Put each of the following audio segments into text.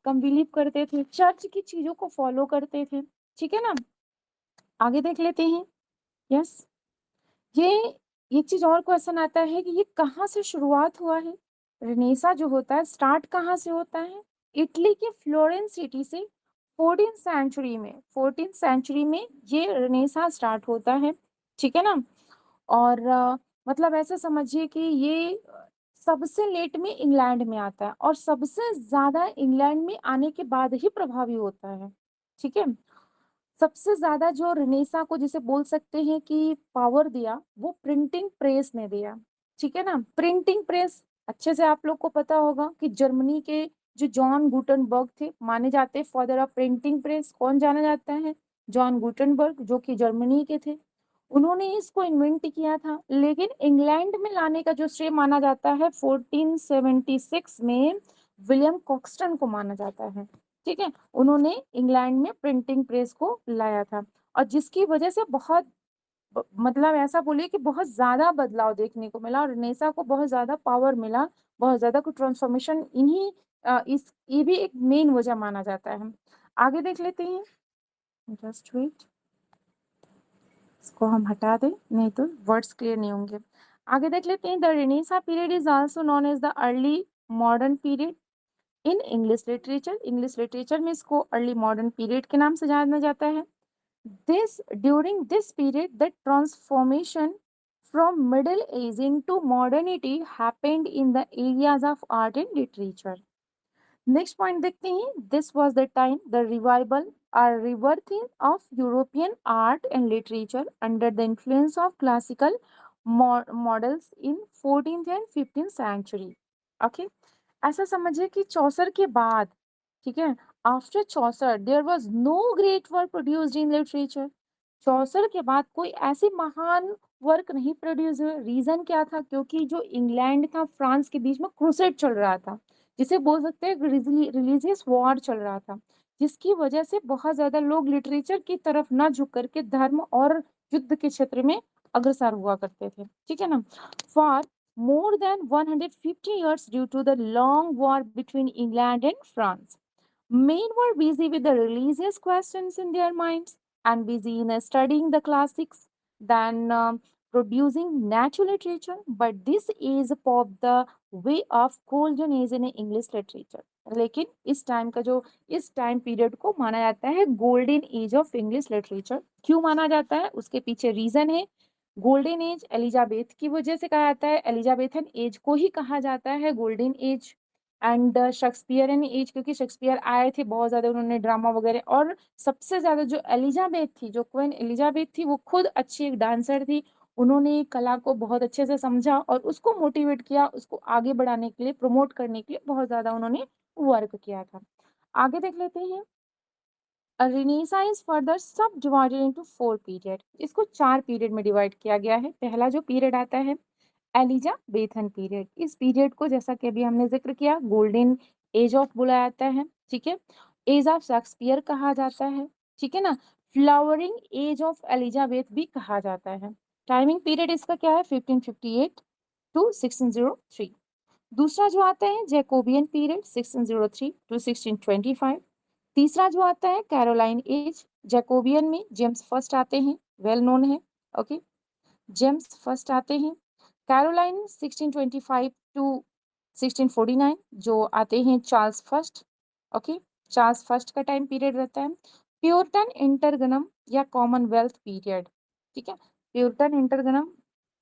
कम believe करते थे, church की चीज़ों को फ़ॉलो करते थे, ठीक है ना? आगे देख लेते हैं। यस, ये एक चीज़ और क्वेश्चन आता है कि ये कहाँ से शुरुआत हुआ है? रेनेसां जो होता है स्टार्ट कहाँ से होता है? इटली के फ्लोरेंस सिटी से 14th सेंचुरी में ये रेनेसां स्टार्ट होता है, ठीक है ना? और मतलब ऐसे समझिए कि ये सबसे लेट में इंग्लैंड में आता है और सबसे ज़्यादा इंग्लैंड में आने के बाद ही प्रभावी होता है, ठीक है? सबसे ज़्यादा जो रेनेसां को जिसे बोल सकते हैं कि पावर दिया, वो प्रिंटिंग प्रेस ने दिया, ठीक है ना? प्रिंटिंग प्रेस अच्छे से आप लोग को पता होगा कि जर्मनी के जो जॉन गुटेनबर्ग थे, माने जाते हैं फादर ऑफ प्रिंटिंग प्रेस। कौन जाना जाता है? जॉन गुटेनबर्ग, जो कि जर्मनी के थे। उन्होंने इसको इन्वेंट किया था, लेकिन इंग्लैंड में लाने का जो श्रेय माना जाता है 1476 में विलियम कॉक्सटन को माना जाता है, ठीक है? उन्होंने इंग्लैंड में प्रिंटिंग प्रेस को लाया था और जिसकी वजह से बहुत मतलब ऐसा बोलिए कि बहुत ज़्यादा बदलाव देखने को मिला और रेनेसां को बहुत ज़्यादा पावर मिला, बहुत ज़्यादा कुछ ट्रांसफॉर्मेशन इन्हीं इस ये भी एक मेन वजह माना जाता है। आगे देख लेते हैं। जस्ट वेट, इसको हम हटा दें, नहीं तो वर्ड्स क्लियर नहीं होंगे। आगे देख लेते हैं। The renaissance period is also known as the early modern period in English literature में इसको अर्ली मॉडर्न पीरियड के नाम से जाना जाता है। During this period, the transformation from Middle Age into modernity happened in the areas of art and literature. Next point देखते हैं. This was the time the revival or rebirthing of European art and literature under the influence of classical models in 14th and 15th century. Okay, ऐसा समझिए कि चौसर के बाद, ठीक है, after Chaucer there was no great work produced in literature. Chaucer के बाद कोई ऐसी महान वर्क नहीं प्रोड्यूस हुए। रीजन क्या था? क्योंकि जो इंग्लैंड था फ्रांस के बीच में क्रूसेड चल रहा था, जिसे बोल सकते हैं रिलीजियस वॉर चल रहा था, जिसकी वजह से बहुत ज्यादा लोग लिटरेचर की तरफ ना झुक करके धर्म और युद्ध के क्षेत्र में अग्रसर हुआ करते थे, ठीक है ना? For more than 150 years due to the long war between England and France. Men were busy with the religious questions in their minds and busy in studying the classics than producing natural literature. But this is paved the way of golden age in English literature. लेकिन इस time period को माना जाता है golden as of English literature. क्यों माना जाता है? उसके पीछे रीजन है। गोल्डन एज एलिजाबेथ की वजह से कहा जाता है, एलिजाबेथन एज को ही कहा जाता है golden age. And Shakespearean age, क्योंकि शेक्सपियर आए थे, बहुत ज्यादा उन्होंने ड्रामा वगैरह, और सबसे ज्यादा जो एलिजाबेथ थी, जो क्वीन एलिजाबेथ थी, वो खुद अच्छी एक डांसर थी। उन्होंने कला को बहुत अच्छे से समझा और उसको मोटिवेट किया, उसको आगे बढ़ाने के लिए, प्रमोट करने के लिए बहुत ज्यादा उन्होंने वर्क किया था। आगे देख लेते हैं। रेनेसां इज फर्दर सब डिवाइडेड इनटू 4 पीरियड। इसको 4 पीरियड में डिवाइड किया गया है। पहला जो पीरियड आता है एलिजाबेथन पीरियड। इस पीरियड को, जैसा कि अभी हमने जिक्र किया, गोल्डन एज ऑफ बोला जाता है, ठीक है? एज ऑफ शेक्सपियर कहा जाता है, ठीक है ना? फ्लावरिंग एज ऑफ एलिजाबेथ भी कहा जाता है। टाइमिंग पीरियड इसका क्या है? 1558 टू 1603। दूसरा जो आता है जैकोबियन पीरियड 1603 टू 1625। तीसरा जो आता है कैरोलाइन एज। जैकोबियन में जेम्स फर्स्ट आते हैं, वेल नोन है, ओके, जेम्स फर्स्ट आते हैं। कैरोलाइन 1625 टू 1649 जो आते हैं Charles first, okay, Charles first का टाइम पीरियड रहता है। प्योरटन इंटरगनम या कॉमनवेल्थ पीरियड, ठीक है, प्योरटन इंटरगनम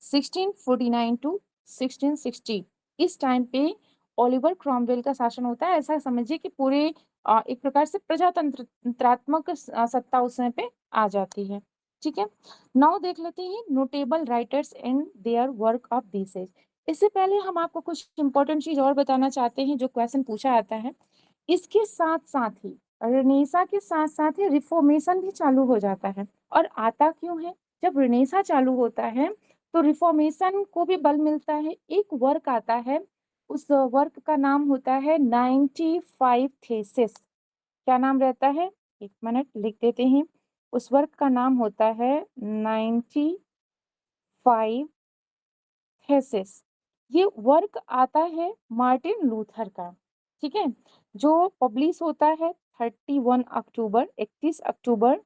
1649 टू 1660। इस टाइम पे ओलिवर क्रॉमवेल का शासन होता है। ऐसा समझिए कि पूरे एक प्रकार से प्रजातंत्रात्मक सत्ता उस समय पे आ जाती है, ठीक है। नाउ देख लेते हैं notable writers and their work of this age. इससे पहले हम आपको कुछ इंपॉर्टेंट चीज और बताना चाहते हैं जो क्वेश्चन पूछा जाता है। इसके साथ साथ ही रेनेसा के साथ साथ ही रिफॉर्मेशन भी चालू हो जाता है। और आता क्यों है? जब रेनेसा चालू होता है तो रिफॉर्मेशन को भी बल मिलता है। एक वर्क आता है, उस वर्क का नाम होता है 95 थेसिस। क्या नाम रहता है? एक मिनट लिख देते हैं। उस वर्क का नाम होता है 95 थेसिस। ये वर्क आता है मार्टिन लूथर का, ठीक है। जो पब्लिश होता है 31 अक्टूबर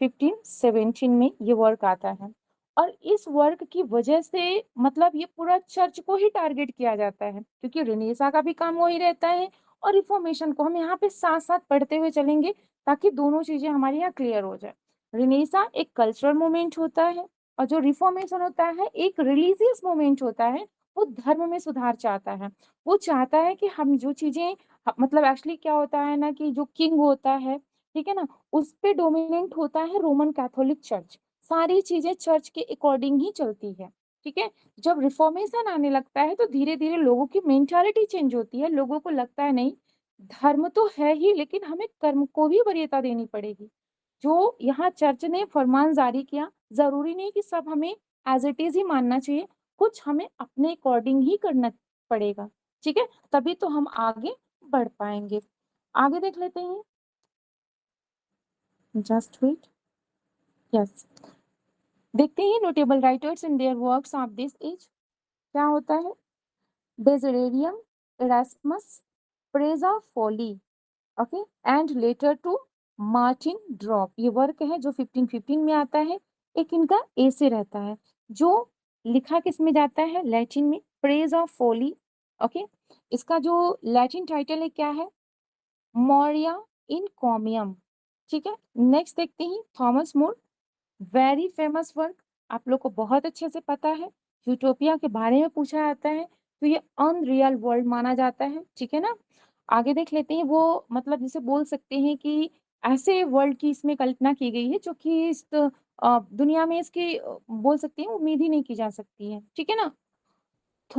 1517 में ये वर्क आता है। और इस वर्क की वजह से मतलब ये पूरा चर्च को ही टारगेट किया जाता है, क्योंकि रेनेसा का भी काम वही रहता है और रिफॉर्मेशन को हम यहाँ पे साथ साथ पढ़ते हुए चलेंगे ताकि दोनों चीजें हमारे यहाँ क्लियर हो जाए। रेनेसा एक कल्चरल मूवमेंट होता है और जो रिफॉर्मेशन होता है एक रिलीजियस मूवमेंट होता है। वो धर्म में सुधार चाहता है। वो चाहता है कि हम जो चीजें मतलब एक्चुअली क्या होता है ना कि जो किंग होता है, ठीक है ना, उस पे डोमिनेंट होता है रोमन कैथोलिक चर्च। सारी चीजें चर्च के अकॉर्डिंग ही चलती है। ठीक है। जब रिफॉर्मेशन आने लगता है तो धीरे धीरे लोगों की मेंटालिटी चेंज होती है। लोगों को लगता है नहीं, धर्म तो है ही लेकिन हमें कर्म को भी वरीयता देनी पड़ेगी। जो यहाँ चर्च ने फरमान जारी किया, जरूरी नहीं कि सब हमें एज इट इज ही मानना चाहिए, कुछ हमें अपने अकॉर्डिंग ही करना पड़ेगा। ठीक है, तभी तो हम आगे बढ़ पाएंगे। आगे देख लेते हैं। Just wait. यस, देखते हैं notable writers in their works of this age. क्या होता है? Desiderius, Erasmus, praise of folly, okay, and letter to Martin Dorp. ये वर्क है जो 1515 में आता है। एक इनका एसे रहता है जो लिखा किस में जाता है? लैटिन में, प्रेज ऑफ फॉली। ओके, इसका जो लैटिन टाइटल है क्या है? मोरिया इन कॉमियम। ठीक है। नेक्स्ट देखते हैं Thomas More, very famous work, आप लोग को बहुत अच्छे से पता है। यूटोपिया के बारे में पूछा जाता है तो ये अनरियल वर्ल्ड माना जाता है। ठीक है ना। आगे देख लेते हैं। वो मतलब जिसे बोल सकते हैं कि ऐसे वर्ल्ड की इसमें कल्पना की गई है जो कि इस दुनिया में इसकी बोल सकते हैं उम्मीद ही नहीं की जा सकती है। ठीक है ना।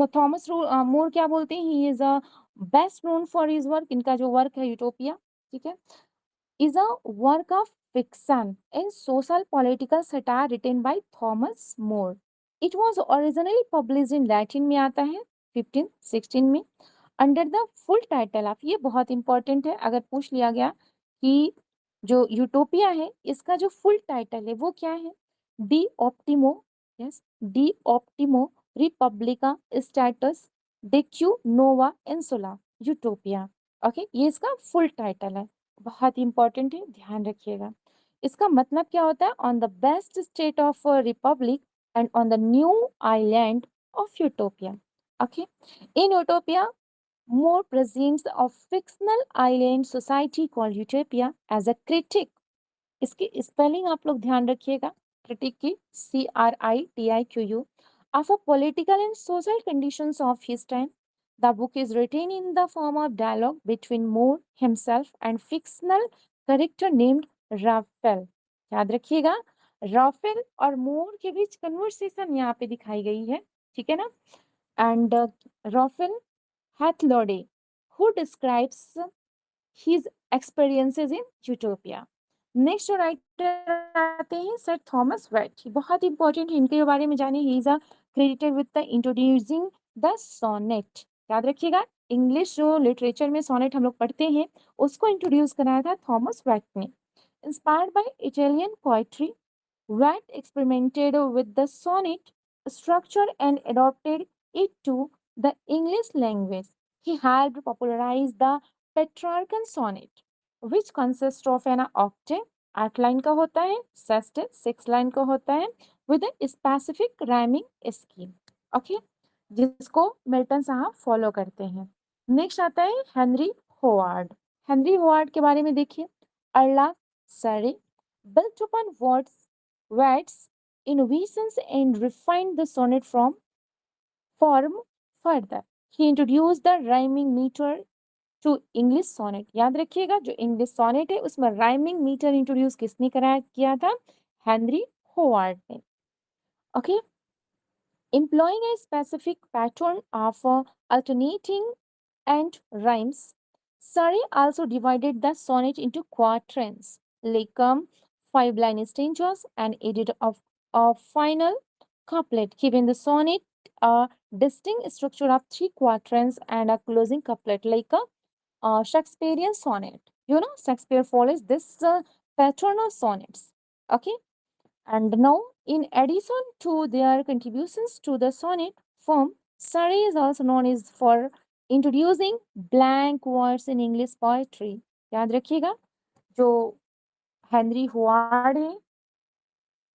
थॉमस मोर क्या बोलते हैं? ही is a best known for his work. इनका जो वर्क है यूटोपिया, ठीक है, is a work of fiction and social political satire written by Thomas More. It was originally published in Latin में आता है 1516 में under the full title of, ये बहुत इंपॉर्टेंट है अगर पूछ लिया गया कि जो यूटोपिया है इसका जो फुल टाइटल है वो क्या है? De optimo, yes, de optimo republica statu deque nova insula Utopia. Okay, ये इसका फुल टाइटल है। बहुत इंपॉर्टेंट है, ध्यान रखिएगा। इसका मतलब क्या होता है? On the best state of Republic and on the new island of utopia. Okay, in utopia Moore presents a fictional island society called Utopia as a critic. इसकी स्पेलिंग आप लोग ध्यान रखिएगा, क्रिटिक की, CRITIQU, of a political and social conditions of his time. The book is written in the form of dialogue between Moore himself and fictional character named Raphael. याद रखिएगा, Rafale और मोर के बीच कन्वर्सेशन यहाँ पे दिखाई गई है। ठीक है ना। And Raphael Hathloday, who describes his experiences in Utopia. Next writer आते हैं सर थॉमस वाइट। बहुत इंपॉर्टेंट है, इनके बारे में जानिए। He is a credited with the introducing the sonnet. याद रखिएगा, इंग्लिश जो लिटरेचर में सोनेट हम लोग पढ़ते हैं उसको इंट्रोड्यूस कराया था थॉमस वाइट ने। Inspired by Italian poetry, Watt experimented with the sonnet structure and adopted it to the English language. He helped popularize the Petrarchan sonnet, which consists of an octave, 8 line का होता है, sestet 6 line का होता है, with a specific rhyming scheme. Okay, जिसको Milton साहब follow करते हैं। नेक्स्ट आता है हेनरी होवार्ड। हेनरी होवार्ड के बारे में देखिए। अर्ला सरे built upon Watt's innovations and refined the sonnet from form further. He introduced the rhyming meter to English sonnet. याद रखिएगा, जो इंग्लिश सोनेट है उसमें राइमिंग मीटर इंट्रोड्यूस किसने कराया किया था? हेनरी होवार्ड ने। Okay, employing a specific pattern of alternating and rhymes. Surrey also divided the sonnet into quatrains, like 5-line stanzas, and added a final couplet, giving the sonnet a distinct structure of 3 quatrains and a closing couplet, like a Shakespearean sonnet. You know, Shakespeare follows this pattern of sonnets. Okay, and now, in addition to their contributions to the sonnet form, Surrey is also known as for introducing blank words in English poetry, याद रखिएगा जो Henry Howard है,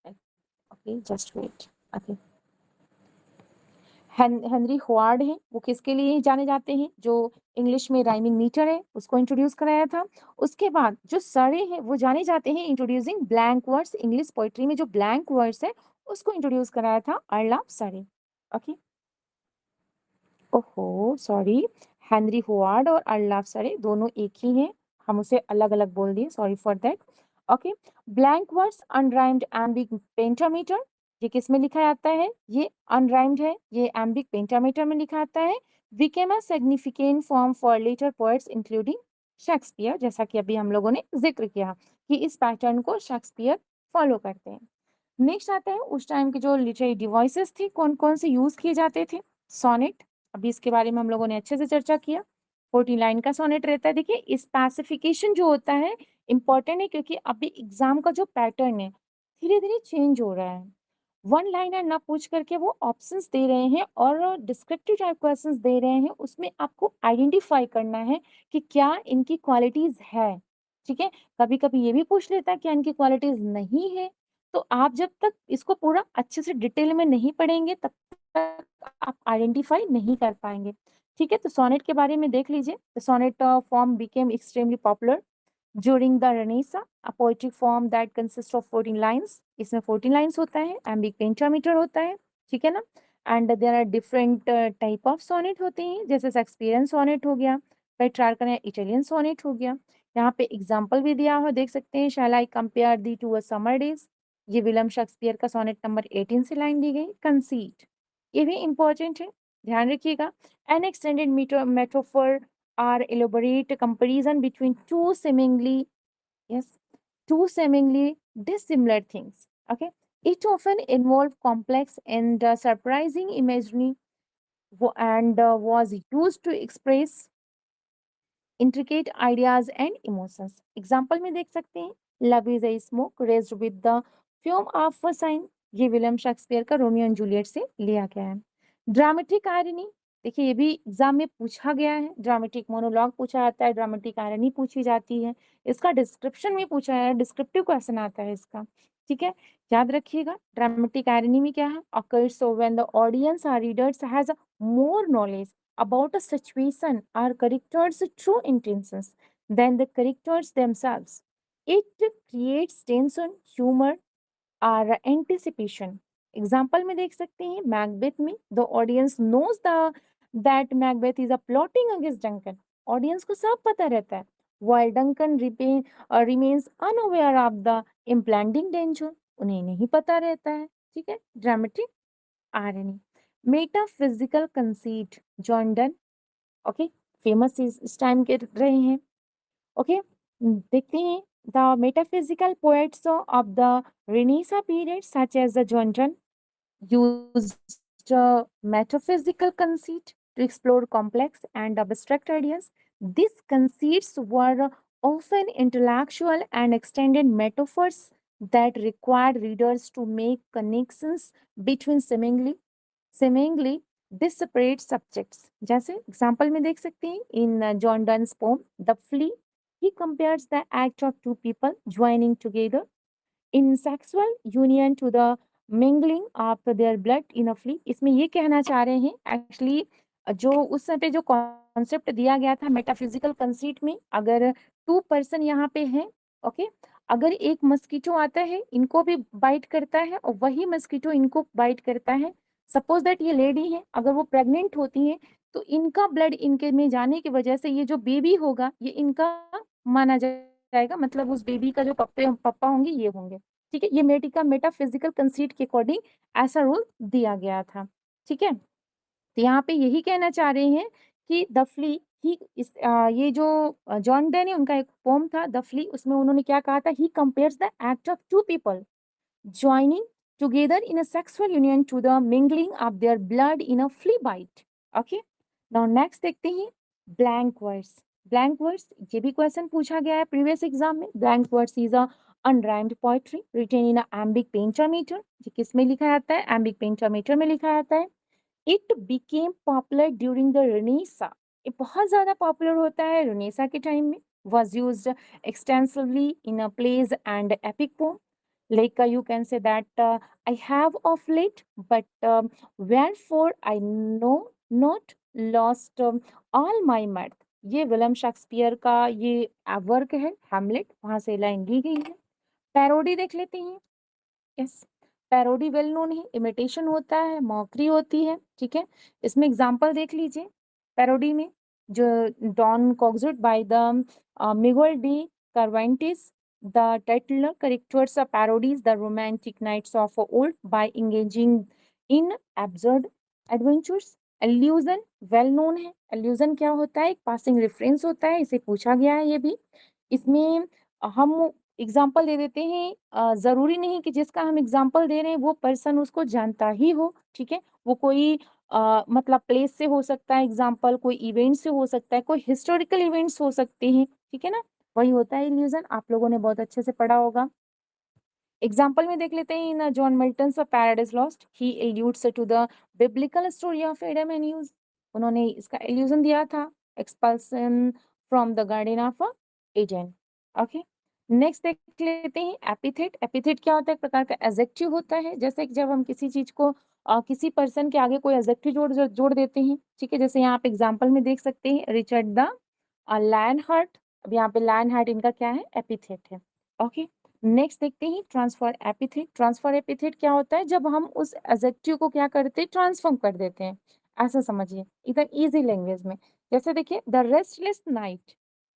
okay just wait, okay Henry Howard है, वो किसके लिए जाने जाते हैं, जो इंग्लिश में राइमिंग मीटर है उसको इंट्रोड्यूस कराया था। उसके बाद जो सरे हैं वो जाने जाते हैं introducing blank words English poetry में, जो ब्लैंक वर्ड्स है उसको इंट्रोड्यूस कराया था अर्लाप सरे। ओके, ओहो सॉरी, हेनरी हुआर्ड और अर्लाप सरे दोनों एक ही हैं, हम उसे अलग अलग बोल दिए, sorry for that. Okay, blank words unrhymed iambic pentameter, ये किस में लिखा जाता है, ये अनराइम्ड है, ये एम्बिक पेंटामीटर में लिखा जाता है। Became a significant form for later poets including Shakespeare, जैसा कि अभी हम लोगों ने जिक्र किया कि इस पैटर्न को शेक्सपियर फॉलो करते हैं। नेक्स्ट आता है उस टाइम के जो लिटरेरी डिवाइसेस थे कौन कौन से यूज किए जाते थे। सोनेट, अभी इसके बारे में हम लोगों ने अच्छे से चर्चा किया, 14 लाइन का सोनेट रहता है। देखिए स्पेसिफिकेशन जो होता है इंपॉर्टेंट है, क्योंकि अभी एग्जाम का जो पैटर्न है धीरे धीरे चेंज हो रहा है। वन लाइनर ना पूछ करके वो ऑप्शंस दे रहे हैं और डिस्क्रिप्टिव टाइप क्वेश्चंस दे रहे हैं, उसमें आपको आइडेंटिफाई करना है कि क्या इनकी क्वालिटीज है। ठीक है, कभी कभी ये भी पूछ लेता है क्या इनकी क्वालिटीज नहीं है, तो आप जब तक इसको पूरा अच्छे से डिटेल में नहीं पढ़ेंगे तब तक आप आइडेंटिफाई नहीं कर पाएंगे। ठीक है, तो सोनेट के बारे में देख लीजिए। The sonnet form became extremely popular during the Renaissance, a poetic form that consist of 14 lines, इसमें 14 लाइन्स होता है, एम्बिक पेंटामीटर होता है, ठीक है ना। And there are different type of sonnet होते हैं, जैसे शेक्सपियरियन सोनेट हो गया, पेट्रार्कन या इटालियन सोनेट हो गया। यहाँ पे एग्जाम्पल भी दिया हुआ देख सकते हैं, shall I compare thee to a summer's day, ये विलियम शेक्सपियर का सोनेट नंबर 18 से लाइन दी गई। कंसीट, ये भी इंपॉर्टेंट है, ध्यान रखिएगा। N extended metaphor are elaborate comparison between two seemingly, yes, two seemingly dissimilar things. Okay, it often involved complex and surprising imagery and was used to express intricate ideas and emotions. Example में देख सकते हैं, love is a smoke raised with the fume of a sign, ये William Shakespeare का Romeo and Juliet से लिया गया है। ड्रामेटिक आयरनी, देखिए ये भी एग्जाम में पूछा गया है, ड्रामेटिक मोनोलॉग पूछा जाता है, ड्रामेटिक आयरनी पूछी जाती है, इसका डिस्क्रिप्शन में पूछा है, डिस्क्रिप्टिव क्वेश्चन आता है इसका। ठीक है, याद रखिएगा ड्रामेटिक आयरनी में क्या है, occurs so when the audience or readers has more knowledge about a situation or character's true intentions than the characters themselves. It creates tension, humor, और एंटिसिपेशन। एग्जाम्पल में देख सकते हैं, मैकबेथ में the audience knows the that Macbeth is a plotting against Duncan, audience को सब पता रहता है, while Duncan remains unaware of the impending danger, उन्हें नहीं पता रहता है। ठीक है, dramatic irony. Metaphysical conceit, John Donne, okay, famous इस टाइम के रहे हैं। ओके, देखते हैं the metaphysical poets of the Renaissance period, such as the John Donne, used metaphysical conceit to explore complex and abstract ideas. These conceits were often intellectual and extended metaphors that required readers to make connections between seemingly disparate subjects. जैसे example में देख सकते हैं, in John Donne's poem the flea, he compares the act of two people joining together in sexual union to the mingling of their blood in a flea। इसमें ये कहना चाह रहे हैं एक्चुअली, जो उस समय पे जो कॉन्सेप्ट दिया गया था मेटाफिजिकल कंसीट में, अगर टू पर्सन यहाँ पे हैं, ओके, अगर एक मस्कीटो आता है इनको भी बाइट करता है और वही मस्कीटो इनको बाइट करता है, सपोज दैट ये लेडी है, अगर वो प्रेग्नेंट होती है तो इनका ब्लड इनके में जाने की वजह से ये जो बेबी होगा ये इनका माना जाएगा, मतलब उस बेबी का जो पप्पा होंगे ये होंगे। ठीक है, ये मेटिका मेटाफिजिकल कंसीट के अकॉर्डिंग ऐसा रूल दिया गया था। ठीक है, तो यहाँ पे यही कहना चाह रहे हैं कि द फ्ली ही ये जो जॉन डे ने उनका एक पोम था द फ्ली, उसमें उन्होंने क्या कहा था, he compares the act of two people joining together in a sexual union to the mingling of their blood in a flea bite. Okay, now next देखते हैं blank words। blank words ये भी question पूछा गया है previous exam में। blank words is a unrhymed poetry written in a iambic pentameter, ये किस में लिखा जाता है, iambic pentameter में लिखा जाता है। it became popular during the Renaissance, ये बहुत ज़्यादा पॉपुलर होता है रेनेसां के टाइम में, was used extensively in a plays and epic poem. Like you can say that I have of late, but wherefore I know not lost all my mirth. ये William Shakespeare का ये वर्क है Hamlet, वहां से line ली गई है। Parody देख लेते हैं। यस, पैरोडी वेल नोन है, इमिटेशन होता है, मॉकरी होती है, ठीक है। इसमें एग्जांपल देख लीजिए पैरोडी में, जो डॉन कॉक्सवर्थ by the Miguel de Cervantes, the titular characters parodies the romantic nights of old by engaging in absurd adventures. Allusion well known है, allusion क्या होता है, एक passing reference होता है, इसे पूछा गया है ये भी। इसमें हम एग्जाम्पल दे देते हैं, ज़रूरी नहीं कि जिसका हम एग्जाम्पल दे रहे हैं वो पर्सन उसको जानता ही हो, ठीक है। वो कोई मतलब प्लेस से हो सकता है एग्जाम्पल, कोई इवेंट से हो सकता है, कोई हिस्टोरिकल इवेंट्स हो सकते हैं, ठीक है ना। वही होता है इल्यूजन, आप लोगों ने बहुत अच्छे से पढ़ा होगा। एग्जाम्पल में देख लेते हैं, in John Milton Paradise Lost he alludes to the biblical story of Adam and Eve. उन्होंने इसका एल्यूजन दिया था, expulsion from the garden of Eden. Okay, next देख लेते हैं एपिथेट। एपिथेट क्या होता है, एक प्रकार का एडजेक्टिव होता है, जैसे कि जब हम किसी चीज को किसी पर्सन के आगे कोई एडजेक्टिव जोड़ देते हैं, ठीक है। जैसे यहाँ पे एग्जाम्पल में देख सकते हैं रिचर्ड द लायन हार्ट। अब यहाँ पे लायन हार्ट इनका क्या है, एपिथेट है। ओके, नेक्स्ट देखते हैं ट्रांसफर एपिथेट। ट्रांसफर एपिथेट क्या होता है, जब हम उस एडजेक्टिव को क्या करते हैं, ट्रांसफॉर्म कर देते हैं। ऐसा समझिए एकदम इजी लैंग्वेज में। जैसे देखिए द रेस्टलेस नाइट,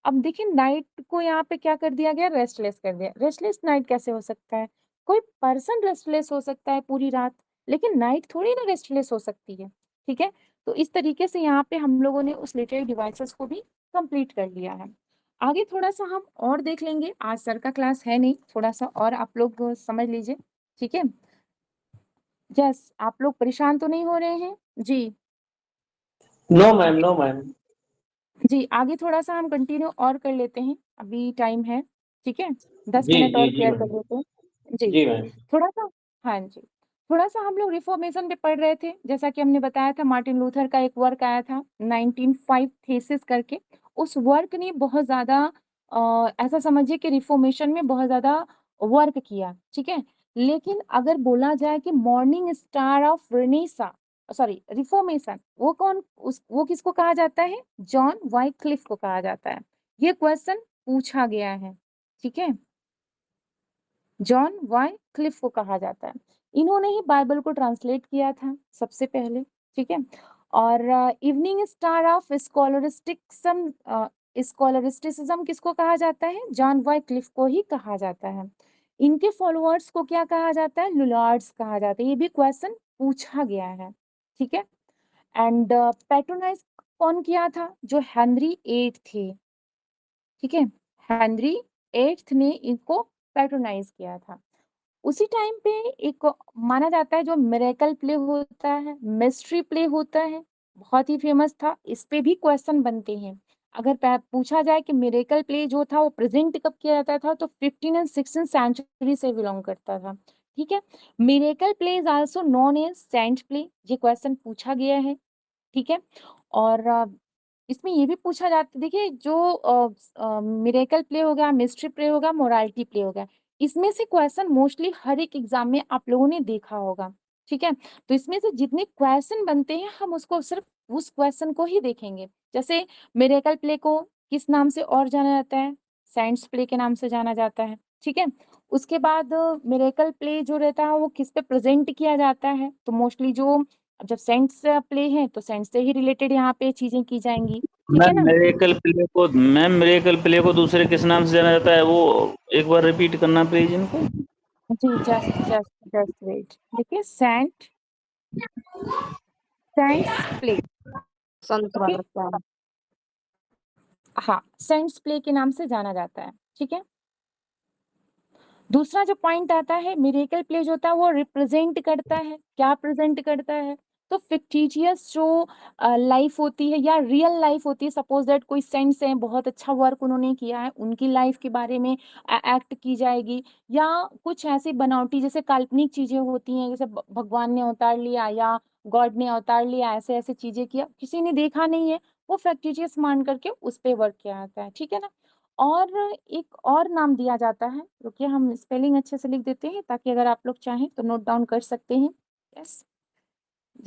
अब देखिए नाइट को यहाँ पे क्या कर दिया गया, रेस्टलेस कर दिया। रेस्टलेस नाइट कैसे हो सकता है, कोई पर्सन रेस्टलेस हो सकता है पूरी रात, लेकिन नाइट थोड़ी ना रेस्टलेस हो सकती है, ठीक है। तो इस तरीके से यहाँ पे हम लोगों ने उस लिटरेरी डिवाइसेस को भी कंप्लीट कर लिया है। आगे थोड़ा सा हम और देख लेंगे, आज सर का क्लास है नहीं, थोड़ा सा और आप लोग समझ लीजिए, ठीक है। यस, आप लोग परेशान तो नहीं हो रहे हैं जी? No ma'am, no ma'am. जी, आगे थोड़ा सा हम कंटिन्यू और कर लेते हैं, अभी टाइम है, ठीक है। 10 जी मिनट जी और जी शेयर कर मैम। लेते हैं जी। जी मैम। थोड़ा सा, हाँ जी, थोड़ा सा हम लोग रिफॉर्मेशन पे पढ़ रहे थे, जैसा कि हमने बताया था मार्टिन लूथर का एक वर्क आया था 1905 थीसिस करके। उस वर्क ने बहुत ज्यादा ऐसा समझिए कि रिफॉर्मेशन में बहुत ज्यादा वर्क किया, ठीक है। लेकिन अगर बोला जाए कि morning star of Renaissance, sorry reformation, वो कौन, वो किसको कहा जाता है, जॉन वाइक्लिफ को कहा जाता है। ये क्वेश्चन पूछा गया है, ठीक है। जॉन वाइक्लिफ को कहा जाता है, इन्होंने ही बाइबल को ट्रांसलेट किया था सबसे पहले, ठीक है। और इवनिंग स्टार ऑफ स्कॉलरिस्टिसिज्म किसको कहा जाता है, जॉन वाइक्लिफ को ही कहा जाता है। इनके फॉलोअर्स को क्या कहा जाता है, लुलार्ड्स कहा जाता है। ये भी क्वेश्चन पूछा गया है, ठीक है। एंड पैट्रोनाइज कौन किया था, जो हेनरी एट थे, ठीक है। हेनरी एट्थ ने इनको पैट्रोनाइज किया था। उसी टाइम पे एक माना जाता है जो मिरेकल प्ले होता है, मिस्ट्री प्ले होता है, बहुत ही फेमस था। इस पे भी क्वेश्चन बनते हैं। अगर पूछा जाए कि मिरेकल प्ले जो था वो प्रेजेंट कब किया जाता था, तो 15 एंड 16 सेंचुरी से बिलोंग करता था, ठीक है। Miracle play is also known as saint play, ये क्वेश्चन पूछा गया है, ठीक है। और इसमें ये भी पूछा जाता, देखिए जो मिरेकल प्ले हो गया, मिस्ट्री प्ले होगा, मोरालिटी प्ले हो गया, इसमें से क्वेश्चन मोस्टली हर एक एग्जाम में आप लोगों ने देखा होगा, ठीक है। तो इसमें से जितने क्वेश्चन बनते हैं हम उसको सिर्फ उस क्वेश्चन को ही देखेंगे। जैसे मिरेकल प्ले को किस नाम से और जाना जाता है, साइंस प्ले के नाम से जाना जाता है, ठीक है। उसके बाद मिरेकल प्ले जो रहता है वो किस पे प्रेजेंट किया जाता है, तो मोस्टली जो, अब जब सेंट्स प्ले है तो सेंट्स से ही रिलेटेड यहाँ पे चीजें की जाएंगी, ठीक है मैम ना। मिरेकल प्ले को दूसरे किस नाम से जाना जाता है, वो एक बार रिपीट करना प्लीज इनको। जी, जस्ट जस्ट जस्ट वेट, देखिए सेंट्स प्ले, ओके, हाँ, सेंट्स प्ले के नाम से जाना जाता है, ठीक है। दूसरा जो पॉइंट आता है, मिरेकल प्ले जो होता है वो रिप्रेजेंट करता है, क्या प्रेजेंट करता है, तो फिक्टिशियस जो लाइफ होती है या रियल लाइफ होती है, सपोज दैट कोई सेंट्स है, बहुत अच्छा वर्क उन्होंने किया है, उनकी लाइफ के बारे में एक्ट की जाएगी। या कुछ ऐसी बनावटी जैसे काल्पनिक चीजें होती हैं, जैसे भगवान ने अवतार लिया या गॉड ने अवतार लिया, ऐसे ऐसे चीजें किया, किसी ने देखा नहीं है, वो फ्रैक्टिजियस मान करके उस पे वर्क किया जाता है, ठीक है ना। और एक और नाम दिया जाता है, रुकिए हम स्पेलिंग अच्छे से लिख देते हैं ताकि अगर आप लोग चाहें तो नोट डाउन कर सकते हैं। यस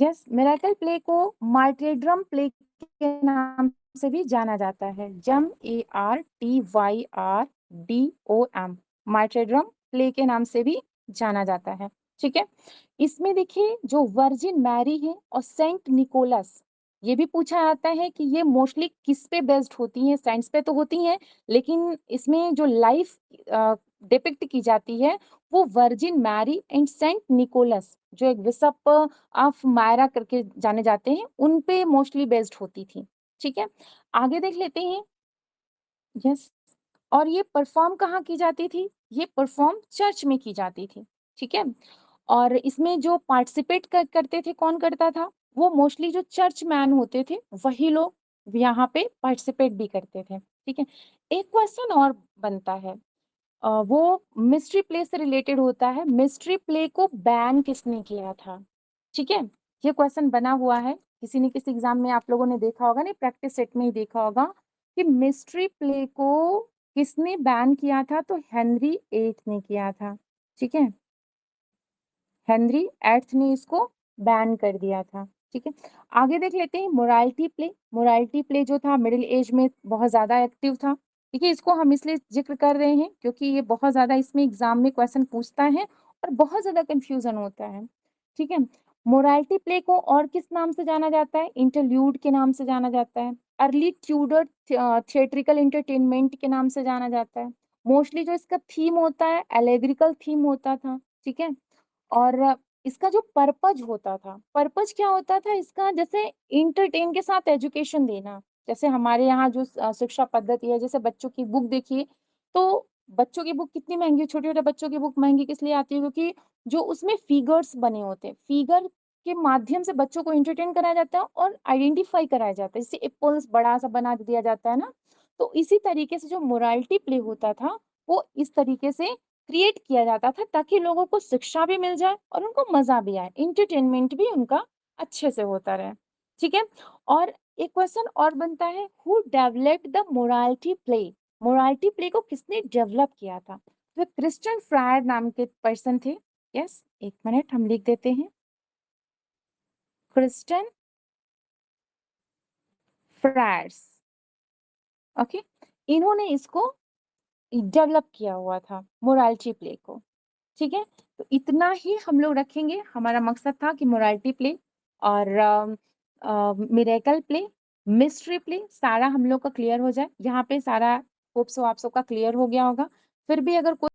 यस, मिरेकल प्ले को मार्टेड्रम प्ले के नाम से भी जाना जाता है। MARTYRDOM, मार्टेड्रम प्ले के नाम से भी जाना जाता है, ठीक है। इसमें देखिए जो वर्जिन मैरी है और सेंट निकोलस, ये भी पूछा जाता है कि ये मोस्टली किस पे बेस्ड होती हैं, साइंस पे तो होती हैं, लेकिन इसमें जो लाइफ डिपिक्ट की जाती है वो Virgin Mary and Saint Nicholas, जो एक बिशप ऑफ मायरा करके जाने जाते हैं, उन पे मोस्टली बेस्ड होती थी, ठीक है। आगे देख लेते हैं। यस, और ये परफॉर्म कहाँ की जाती थी? ये परफॉर्म चर्च में की जाती थी, ठीक है। और इसमें जो पार्टिसिपेट करते थे, कौन करता था? वो मोस्टली जो चर्च मैन होते थे वही लोग यहाँ पे पार्टिसिपेट भी करते थे, ठीक है। एक क्वेश्चन और बनता है, वो मिस्ट्री प्ले से रिलेटेड होता है। मिस्ट्री प्ले को बैन किसने किया था? ठीक है, ये क्वेश्चन बना हुआ है, किसी न किसी एग्जाम में आप लोगों ने देखा होगा, नहीं प्रैक्टिस सेट में ही देखा होगा कि मिस्ट्री प्ले को किसने बैन किया था? तो हेनरी एट ने किया था, ठीक है। हेनरी एट्थ ने इसको बैन कर दिया था, ठीक है। आगे देख लेते हैं मोरालिटी प्ले। मोरालिटी प्ले जो था मिडिल एज में बहुत ज्यादा एक्टिव था, ठीक है। इसको हम इसलिए जिक्र कर रहे हैं क्योंकि ये बहुत ज्यादा इसमें एग्जाम में क्वेश्चन पूछता है और बहुत ज्यादा कंफ्यूजन होता है, ठीक है। मोरालिटी प्ले को और किस नाम से जाना जाता है? इंटरल्यूड के नाम से जाना जाता है। अर्ली ट्यूडर थिएट्रिकल एंटरटेनमेंट के नाम से जाना जाता है। मोस्टली जो इसका थीम होता है एलेग्रिकल थीम होता था, ठीक है। और इसका जो पर्पज होता था, पर्पज क्या होता था इसका? जैसे इंटरटेन के साथ एजुकेशन देना। जैसे हमारे यहाँ जो शिक्षा पद्धति है, जैसे बच्चों की बुक देखिए, तो बच्चों की बुक कितनी महंगी, छोटे छोटे बच्चों की बुक महंगी किस लिए आती है? क्योंकि जो उसमें फिगर्स बने होते हैं, फिगर के माध्यम से बच्चों को एंटरटेन कराया जाता है और आइडेंटिफाई कराया जाता है। जैसे एप्पल्स बड़ा सा बना दिया जाता है ना, तो इसी तरीके से जो मोरालिटी प्ले होता था वो इस तरीके से क्रिएट किया जाता था ताकि लोगों को शिक्षा भी मिल जाए और उनको मजा भी आए, एंटरटेनमेंट भी उनका अच्छे से होता रहे, ठीक है। और एक क्वेश्चन और बनता है, who developed the morality play? Morality play को किसने डेवलप किया था? तो क्रिस्टियन फ्रायर नाम के पर्सन थे। यस, एक मिनट हम लिख देते हैं, क्रिस्टियन फ्रायर्स, ओके। इन्होंने इसको डेवलप किया हुआ था मोरालिटी प्ले को, ठीक है। तो इतना ही हम लोग रखेंगे, हमारा मकसद था कि मोरालिटी प्ले और मिरेकल प्ले, मिस्ट्री प्ले सारा हम लोग का क्लियर हो जाए। यहाँ पे सारा होप सो आप सबका क्लियर हो गया होगा। फिर भी अगर कोई